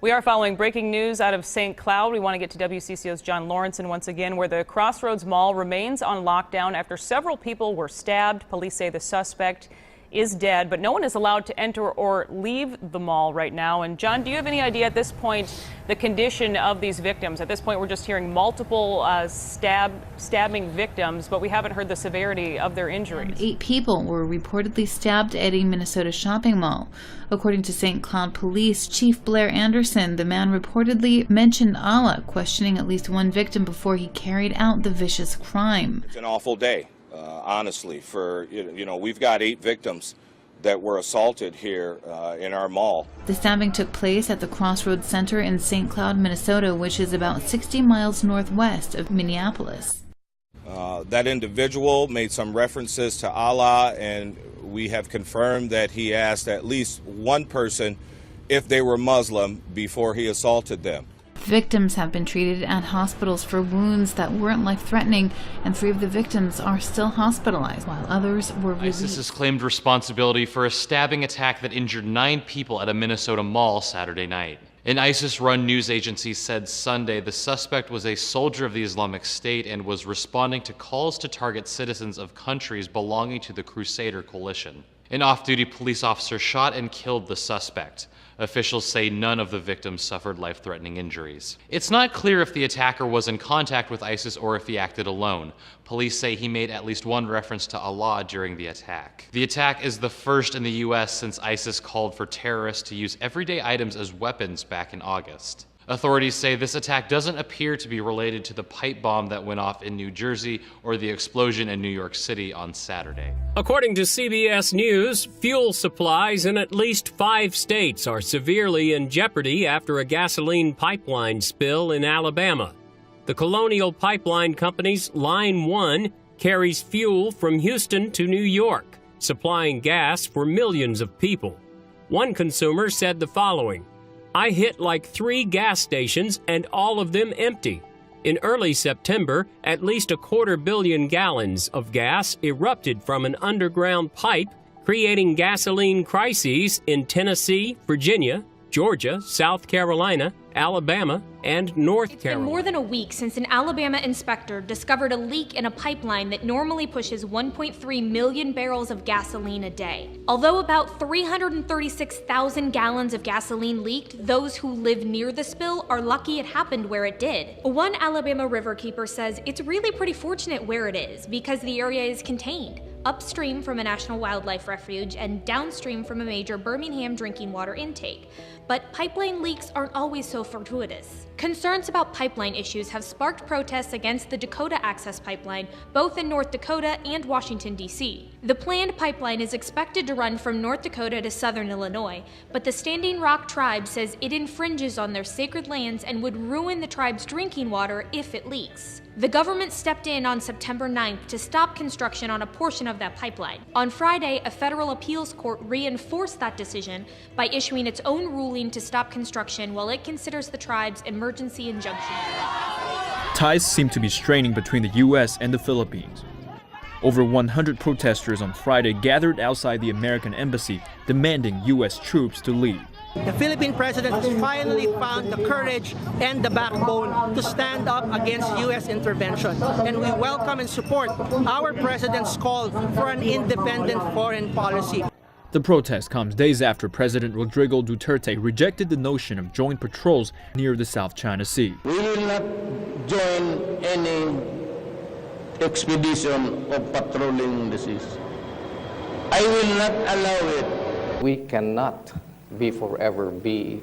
We are following breaking news out of St. Cloud. We want to get to WCCO's John Lawrenson once again, where the Crossroads Mall remains on lockdown after several people were stabbed. Police say the suspect is dead, but no one is allowed to enter or leave the mall right now. And John, do you have any idea at this point the condition of these victims? At this point, we're just hearing multiple stabbing victims, but we haven't heard the severity of their injuries. 8 people were reportedly stabbed at a Minnesota shopping mall. According to St. Cloud Police Chief Blair Anderson, the man reportedly mentioned Allah, questioning at least one victim before he carried out the vicious crime. It's an awful day. Honestly, we've got 8 victims that were assaulted here in our mall. The stabbing took place at the Crossroads Center in St. Cloud, Minnesota, which is about 60 miles northwest of Minneapolis. That individual made some references to Allah, and we have confirmed that he asked at least one person if they were Muslim before he assaulted them. Victims have been treated at hospitals for wounds that weren't life-threatening, and 3 of the victims are still hospitalized, while others were released. ISIS has claimed responsibility for a stabbing attack that injured 9 people at a Minnesota mall Saturday night. An ISIS-run news agency said Sunday the suspect was a soldier of the Islamic State and was responding to calls to target citizens of countries belonging to the Crusader coalition. An off-duty police officer shot and killed the suspect. Officials say none of the victims suffered life-threatening injuries. It's not clear if the attacker was in contact with ISIS or if he acted alone. Police say he made at least one reference to Allah during the attack. The attack is the first in the U.S. since ISIS called for terrorists to use everyday items as weapons back in August. Authorities say this attack doesn't appear to be related to the pipe bomb that went off in New Jersey or the explosion in New York City on Saturday. According to CBS News, fuel supplies in at least 5 states are severely in jeopardy after a gasoline pipeline spill in Alabama. The Colonial Pipeline Company's Line 1 carries fuel from Houston to New York, supplying gas for millions of people. One consumer said the following: "I hit like 3 gas stations and all of them empty. In early September, at least 250 million gallons of gas erupted from an underground pipe, creating gasoline crises in Tennessee, Virginia, Georgia, South Carolina, Alabama, and North Carolina." It's been more than a week since an Alabama inspector discovered a leak in a pipeline that normally pushes 1.3 million barrels of gasoline a day. Although about 336,000 gallons of gasoline leaked, those who live near the spill are lucky it happened where it did. One Alabama riverkeeper says it's really pretty fortunate where it is because the area is contained, upstream from a national wildlife refuge and downstream from a major Birmingham drinking water intake. But pipeline leaks aren't always so fortuitous. Concerns about pipeline issues have sparked protests against the Dakota Access Pipeline, both in North Dakota and Washington, D.C. The planned pipeline is expected to run from North Dakota to southern Illinois, but the Standing Rock tribe says it infringes on their sacred lands and would ruin the tribe's drinking water if it leaks. The government stepped in on September 9th to stop construction on a portion of that pipeline. On Friday, a federal appeals court reinforced that decision by issuing its own ruling to stop construction while it considers the tribe's emergency injunction. Ties seem to be straining between the U.S. and the Philippines. Over 100 protesters on Friday gathered outside the American embassy, demanding U.S. troops to leave. The Philippine president has finally found the courage and the backbone to stand up against U.S. intervention. And we welcome and support our president's call for an independent foreign policy. The protest comes days after President Rodrigo Duterte rejected the notion of joint patrols near the South China Sea. We will not join any expedition of patrolling the seas. I will not allow it. We cannot forever be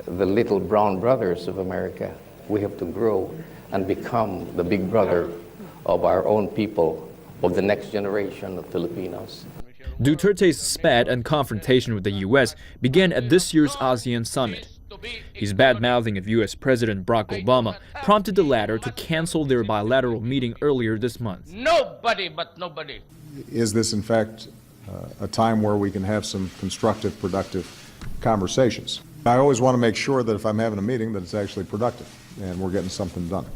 the little brown brothers of America. We have to grow and become the big brother of our own people, of the next generation of Filipinos. Duterte's spat and confrontation with the U.S. began at this year's ASEAN summit. His bad-mouthing of U.S. President Barack Obama prompted the latter to cancel their bilateral meeting earlier this month. Nobody but nobody. Is this, in fact, a time where we can have some constructive, productive conversations? I always want to make sure that if I'm having a meeting that it's actually productive and we're getting something done.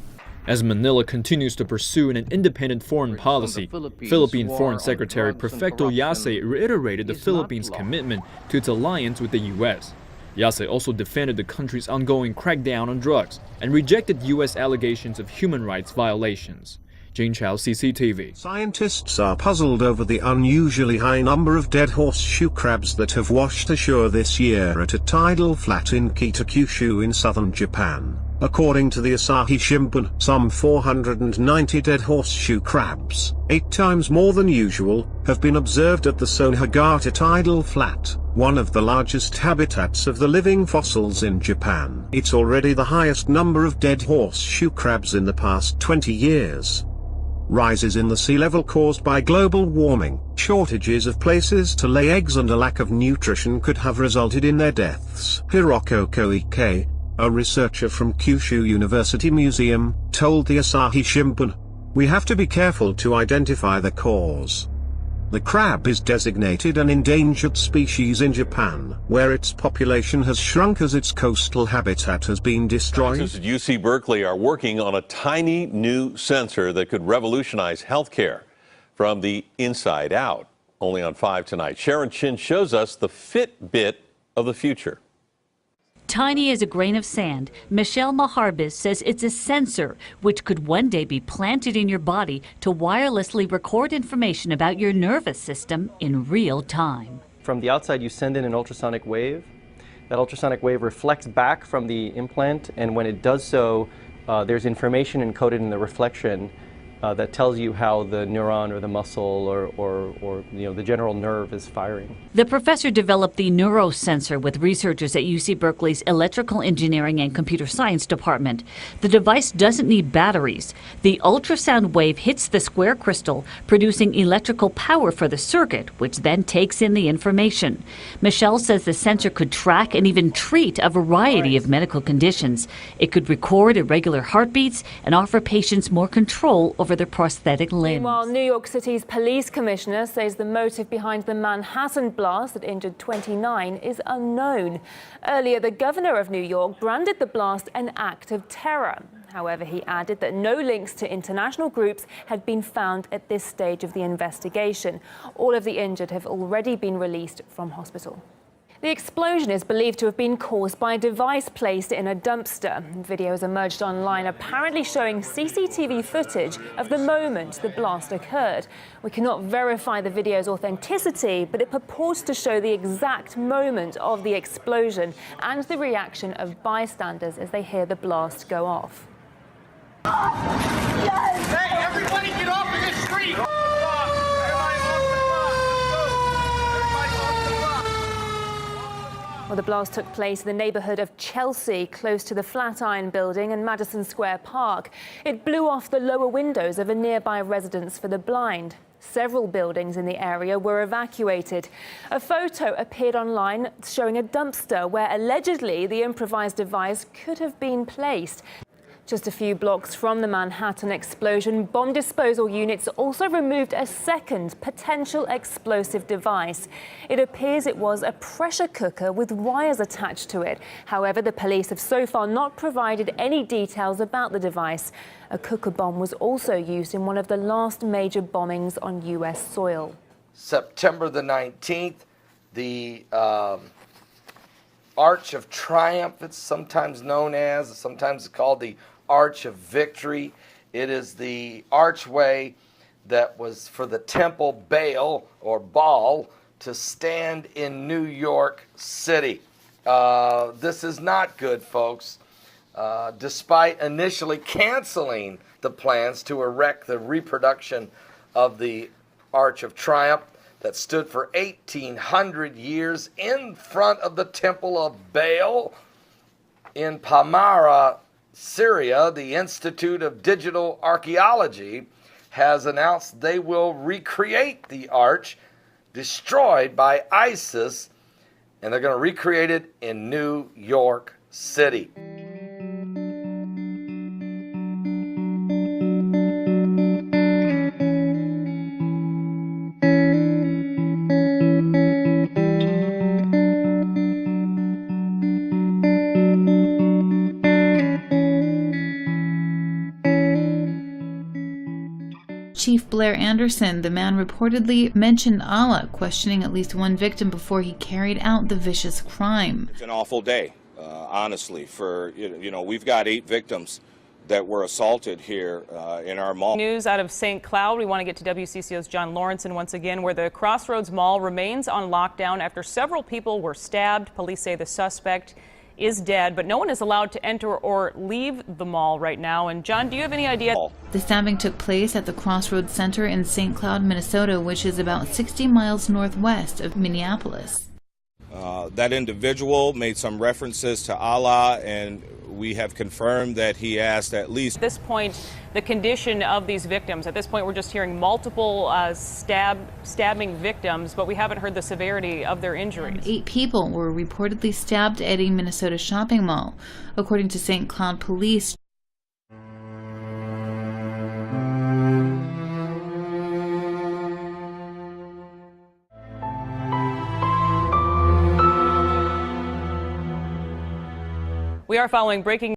As Manila continues to pursue an independent foreign policy, Philippine Foreign Secretary Perfecto Yase reiterated the Philippines' commitment to its alliance with the U.S. Yase also defended the country's ongoing crackdown on drugs and rejected U.S. allegations of human rights violations. Jin Chao, CCTV. Scientists are puzzled over the unusually high number of dead horseshoe crabs that have washed ashore this year at a tidal flat in Kita-Kyushu in southern Japan. According to the Asahi Shimbun, some 490 dead horseshoe crabs, 8 times more than usual, have been observed at the Sonhagata tidal flat, one of the largest habitats of the living fossils in Japan. It's already the highest number of dead horseshoe crabs in the past 20 years. Rises in the sea level caused by global warming, shortages of places to lay eggs and a lack of nutrition could have resulted in their deaths. Hiroko Koike, a researcher from Kyushu University Museum, told the Asahi Shimbun, "We have to be careful to identify the cause." The crab is designated an endangered species in Japan, where its population has shrunk as its coastal habitat has been destroyed. Scientists at UC Berkeley are working on a tiny new sensor that could revolutionize healthcare from the inside out. Only on 5 tonight. Sharon Chin shows us the Fitbit of the future. Tiny as a grain of sand, Michelle Maharbis says it's a sensor which could one day be planted in your body to wirelessly record information about your nervous system in real time. From the outside, you send in an ultrasonic wave. That ultrasonic wave reflects back from the implant, and when it does so, there's information encoded in the reflection that tells you how the neuron or the muscle or the general nerve is firing. The professor developed the neurosensor with researchers at UC Berkeley's Electrical Engineering and Computer Science department. The device doesn't need batteries. The ultrasound wave hits the square crystal, producing electrical power for the circuit, which then takes in the information. Michelle says the sensor could track and even treat a variety of medical conditions. It could record irregular heartbeats and offer patients more control over their prosthetic limbs. Meanwhile, New York City's police commissioner says the motive behind the Manhattan blast that injured 29 is unknown. Earlier, the governor of New York branded the blast an act of terror. However, he added that no links to international groups had been found at this stage of the investigation. All of the injured have already been released from hospital. The explosion is believed to have been caused by a device placed in a dumpster. Videos emerged online apparently showing CCTV footage of the moment the blast occurred. We cannot verify the video's authenticity, but it purports to show the exact moment of the explosion and the reaction of bystanders as they hear the blast go off. Yes! Hey, everybody get off of this street! Well, the blast took place in the neighborhood of Chelsea, close to the Flatiron Building and Madison Square Park. It blew off the lower windows of a nearby residence for the blind. Several buildings in the area were evacuated. A photo appeared online showing a dumpster where allegedly the improvised device could have been placed. Just a few blocks from the Manhattan explosion, bomb disposal units also removed a second potential explosive device. It appears it was a pressure cooker with wires attached to it. However, the police have so far not provided any details about the device. A cooker bomb was also used in one of the last major bombings on U.S. soil. September the 19th, the Arch of Triumph, it's sometimes known as, sometimes it's called the Arch of Victory. It is the archway that was for the temple Baal or Baal to stand in New York City. This is not good, folks. Despite initially canceling the plans to erect the reproduction of the Arch of Triumph that stood for 1,800 years in front of the temple of Baal in Palmyra, Syria, the Institute of Digital Archaeology has announced they will recreate the arch destroyed by ISIS, and they're going to recreate it in New York City. Chief Blair Anderson, the man reportedly mentioned Allah, questioning at least one victim before he carried out the vicious crime. It's an awful day, honestly. For we've got 8 victims that were assaulted here in our mall. News out of St. Cloud. We want to get to WCCO's John Lawrenson once again, where the Crossroads Mall remains on lockdown after several people were stabbed. Police say the suspect is dead, but no one is allowed to enter or leave the mall right now. And John, do you have any idea? The stabbing took place at the Crossroads Center in St. Cloud, Minnesota, which is about 60 miles northwest of Minneapolis. That individual made some references to Allah, and we have confirmed that he asked at least. At this point, the condition of these victims. At this point, we're just hearing multiple stabbing victims, but we haven't heard the severity of their injuries. 8 people were reportedly stabbed at a Minnesota shopping mall, according to St. Cloud police. We are following breaking